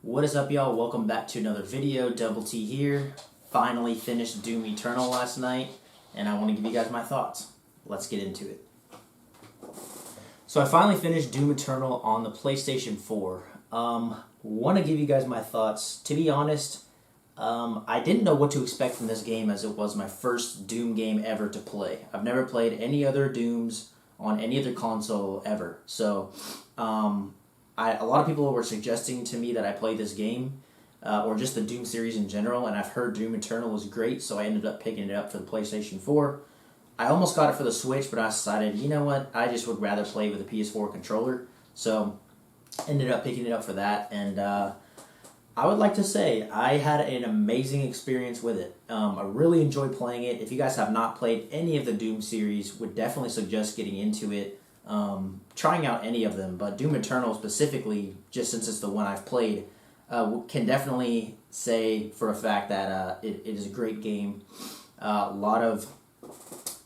What is up, y'all? Welcome back to another video. Double T here. Finally finished Doom Eternal last night, and I want to give you guys my thoughts. Let's get into it. So I finally finished Doom Eternal on the PlayStation 4. Want to give you guys my thoughts. To be honest, I didn't know what to expect from this game, as it was my first Doom game ever to play. I've never played any other Dooms on any other console ever. So, a lot of people were suggesting to me that I play this game, or just the Doom series in general, and I've heard Doom Eternal was great, so I ended up picking it up for the PlayStation 4. I almost got it for the Switch, but I decided, you know what, I just would rather play with a PS4 controller, so ended up picking it up for that, and I would like to say I had an amazing experience with it. I really enjoyed playing it. If you guys have not played any of the Doom series, would definitely suggest getting into it. Trying out any of them, but Doom Eternal specifically, just since it's the one I've played, can definitely say for a fact that it is a great game. A lot of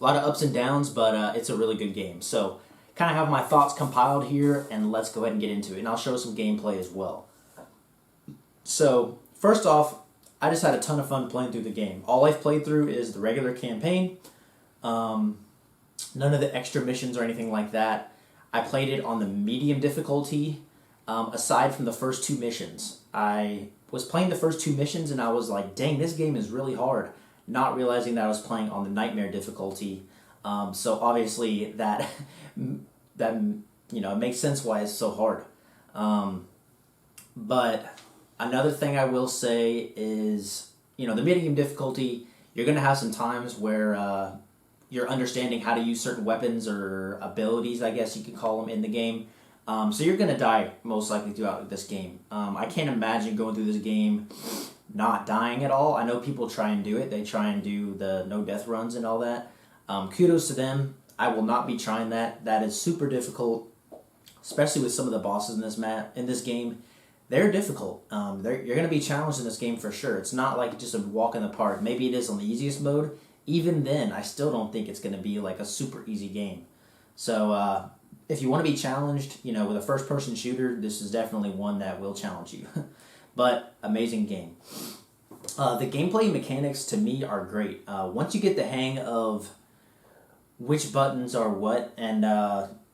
ups and downs, but it's a really good game. So, kind of have my thoughts compiled here, and let's go ahead and get into it. And I'll show some gameplay as well. So, first off, I just had a ton of fun playing through the game. All I've played through is the regular campaign. None of the extra missions or anything like that. I played it on the medium difficulty, aside from the first two missions. I was playing the first two missions and I was like, dang, this game is really hard. Not realizing that I was playing on the nightmare difficulty. So obviously that it makes sense why it's so hard. But another thing I will say is, the medium difficulty, you're going to have some times where you're understanding how to use certain weapons or abilities, I guess you could call them, in the game. So you're going to die most likely throughout this game. I can't imagine going through this game not dying at all. I know people try and do it. They try and do the no death runs and all that. Kudos to them. I will not be trying that. That is super difficult, especially with some of the bosses in this game. They're difficult. You're going to be challenged in this game for sure. It's not like just a walk in the park. Maybe it is on the easiest mode. Even then, I still don't think it's going to be like a super easy game. So, if you want to be challenged, with a first-person shooter, this is definitely one that will challenge you. But, amazing game. The gameplay mechanics, to me, are great. Once you get the hang of which buttons are what and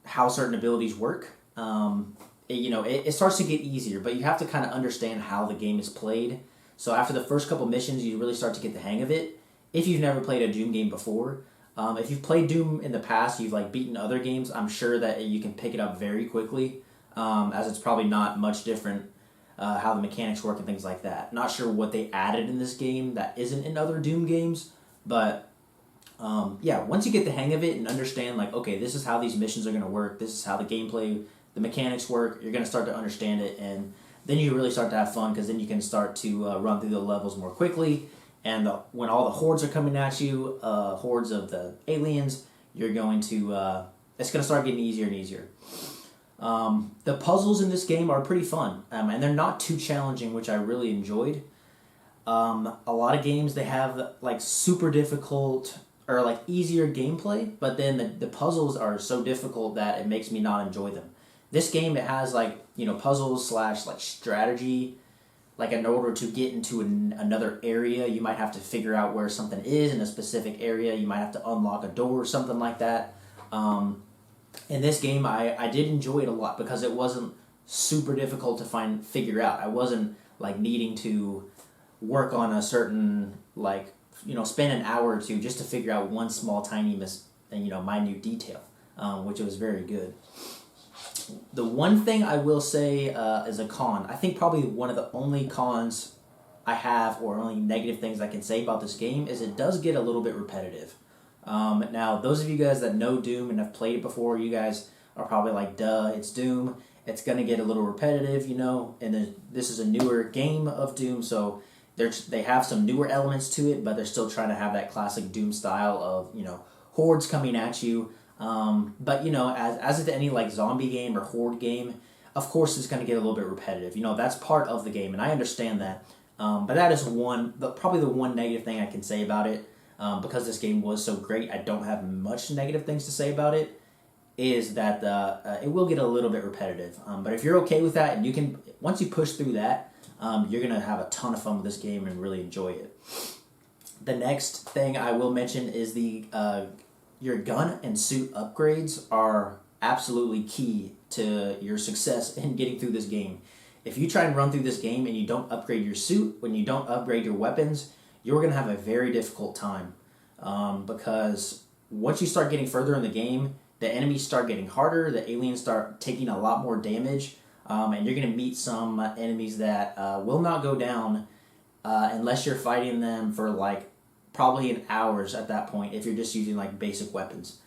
how certain abilities work, it starts to get easier. But you have to kind of understand how the game is played. So, after the first couple missions, you really start to get the hang of it. If you've never played a Doom game before, if you've played Doom in the past, you've beaten other games, I'm sure that you can pick it up very quickly, as it's probably not much different how the mechanics work and things like that. Not sure what they added in this game that isn't in other Doom games, but once you get the hang of it and understand, okay, this is how these missions are going to work, this is how the gameplay, the mechanics work, you're going to start to understand it, and then you really start to have fun, because then you can start to run through the levels more quickly. And when all the hordes are coming at you, hordes of the aliens, you're going to, it's going to start getting easier and easier. The puzzles in this game are pretty fun, and they're not too challenging, which I really enjoyed. A lot of games, they have super difficult or easier gameplay, but then the puzzles are so difficult that it makes me not enjoy them. This game, it has puzzles / strategy. In order to get into another area, you might have to figure out where something is in a specific area. You might have to unlock a door or something like that. In this game, I did enjoy it a lot because it wasn't super difficult to figure out. I wasn't needing to work on a certain spend an hour or two just to figure out one small tiny minute detail, which was very good. The one thing I will say is a con. I think probably one of the only cons I have, or only negative things I can say about this game, is it does get a little bit repetitive. Now, those of you guys that know Doom and have played it before, you guys are probably like, duh, it's Doom. It's going to get a little repetitive, and this is a newer game of Doom, so they have some newer elements to it, but they're still trying to have that classic Doom style of, hordes coming at you. But as with any zombie game or horde game, of course it's going to get a little bit repetitive. That's part of the game, and I understand that. But that is probably the one negative thing I can say about it. Because this game was so great, I don't have much negative things to say about it. Is that it will get a little bit repetitive. But if you're okay with that, and once you push through that, you're going to have a ton of fun with this game and really enjoy it. The next thing I will mention is your gun and suit upgrades are absolutely key to your success in getting through this game. If you try and run through this game and you don't upgrade your suit, when you don't upgrade your weapons, you're going to have a very difficult time. Because once you start getting further in the game, the enemies start getting harder, the aliens start taking a lot more damage, and you're going to meet some enemies that will not go down unless you're fighting them for like probably in hours at that point if you're just using like basic weapons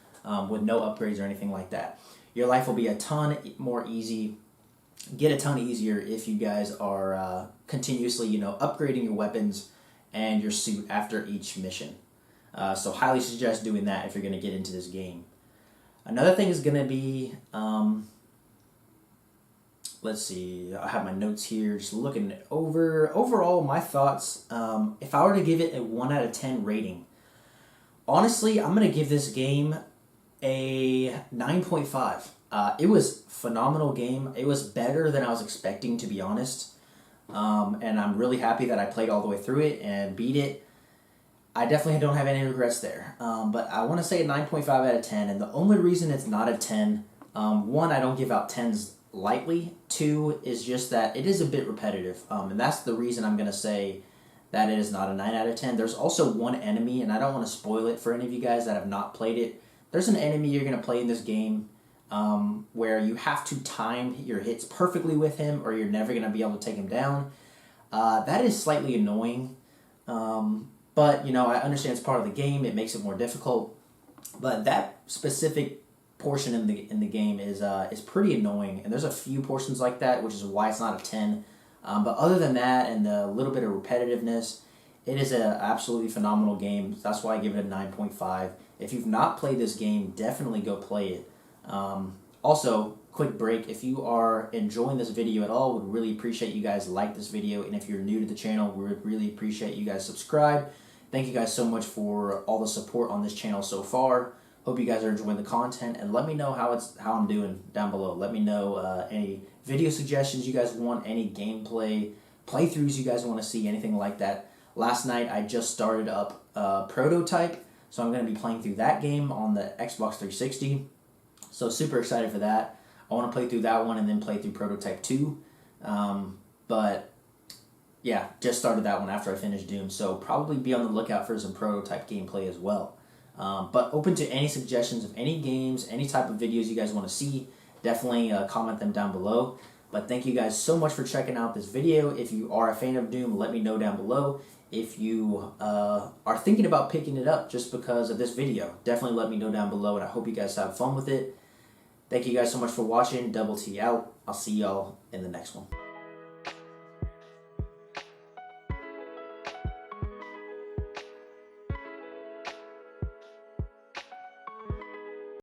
with no upgrades or anything like that. Your life will be a ton more easy, get a ton easier if you guys are continuously, upgrading your weapons and your suit after each mission. So highly suggest doing that if you're going to get into this game. Another thing is going to be, let's see, I have my notes here, just looking over. Overall, my thoughts, if I were to give it a 1 out of 10 rating, honestly, I'm going to give this game a 9.5. It was a phenomenal game. It was better than I was expecting, to be honest. And I'm really happy that I played all the way through it and beat it. I definitely don't have any regrets there. But I want to say a 9.5 out of 10. And the only reason it's not a 10, one, I don't give out 10s lightly. Two, is just that it is a bit repetitive. And that's the reason I'm going to say that it is not a 9 out of 10. There's also one enemy, and I don't want to spoil it for any of you guys that have not played it. There's an enemy you're going to play in this game where you have to time your hits perfectly with him or you're never going to be able to take him down. That is slightly annoying. But, I understand it's part of the game. It makes it more difficult. But that specific portion in the game is pretty annoying. And there's a few portions like that, which is why it's not a 10. But other than that and the little bit of repetitiveness, it is an absolutely phenomenal game. That's why I give it a 9.5. If you've not played this game, definitely go play it. Also, quick break, if you are enjoying this video at all, would really appreciate you guys like this video, and if you're new to the channel, we would really appreciate you guys subscribe. Thank you guys so much for all the support on this channel so far. Hope you guys are enjoying the content, and let me know how I'm doing down below. Let me know any video suggestions you guys want, any gameplay playthroughs you guys want to see, anything like that. Last night I just started up Prototype, so I'm going to be playing through that game on the Xbox 360. So super excited for that. I want to play through that one and then play through Prototype 2. But yeah, just started that one after I finished Doom. So probably be on the lookout for some Prototype gameplay as well. But open to any suggestions of any games, any type of videos you guys want to see. Definitely comment them down below. But thank you guys so much for checking out this video. If you are a fan of Doom, let me know down below. If you are thinking about picking it up just because of this video, definitely let me know down below, and I hope you guys have fun with it. Thank you guys so much for watching. Double T out. I'll see y'all in the next one.